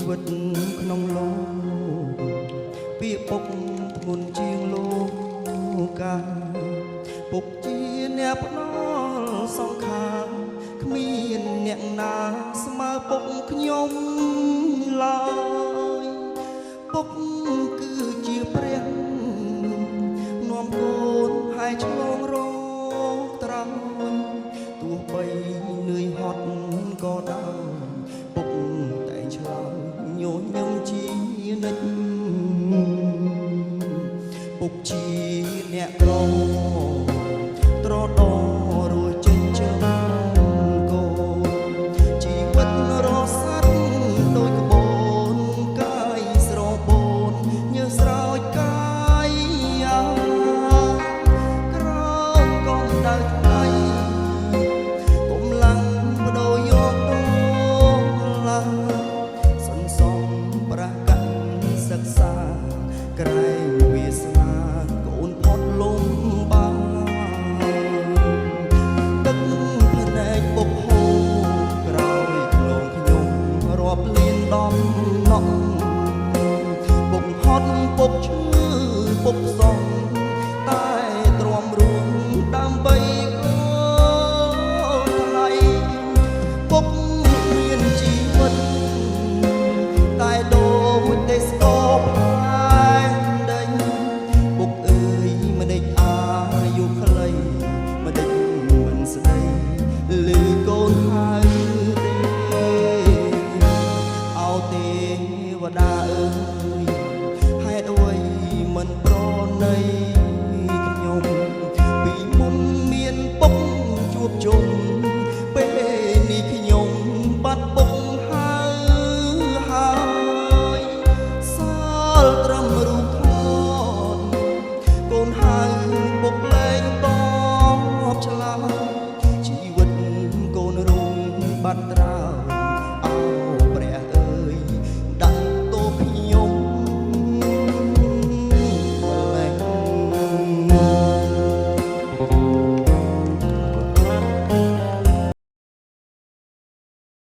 វិតក្នុងលោកពាក្យពុកធ្ងន់ជាងលោកកាពុកជាអ្នកផ្ដល់សង្ខារគ្មានអ្នកណាស្មើពុកខ្ញុំឡើយពុកគឺជាព្រះនាំកូនហើយឆ្លងរងត្រង់ទោះបីនឿយហត់ក៏ដោយពុកតែឆ្លើយញញឹមជានិច្ចពុកជាអ្នកត្រដរួចចិញ្ចឹមកូនជីវិតរស័តដូចក្បូនកាយស្របូនញើសស្រោចកាយក្រោមកងដៅថ្លៃគុំឡាំងបដូរយកដូចឡាសន្សំប្រាក់កាន់សិក្សាក្រែងវាសនាកូនផុតលំបាទឹកភ្នែកពុកហូរក្រោយខ្លងខ្ញុំរាប់លានដំណក់ពុកហត់ពុកឈឺពុកសងតែទ្រាំរួមដើម្បីកូនថ្លៃពុកមានជីវិតតែដូចទេស្គរផែនដីពុកអើយមិនដេចអាយុខ្លីមិនដេចមិនស្ដីឮកូនហៅទេអោទេវតាអើយហេតុអ្វីមិនប្រណីខ្ញុំពីមុនមានពុកជួបជុំពេលនេះខ្ញុំបាត់ពុកហើយសល់ត្រឹមរូបថតកូនហៅពុកលែងតបឆ្លើយជីវិតកូនរងបាត់ត្រា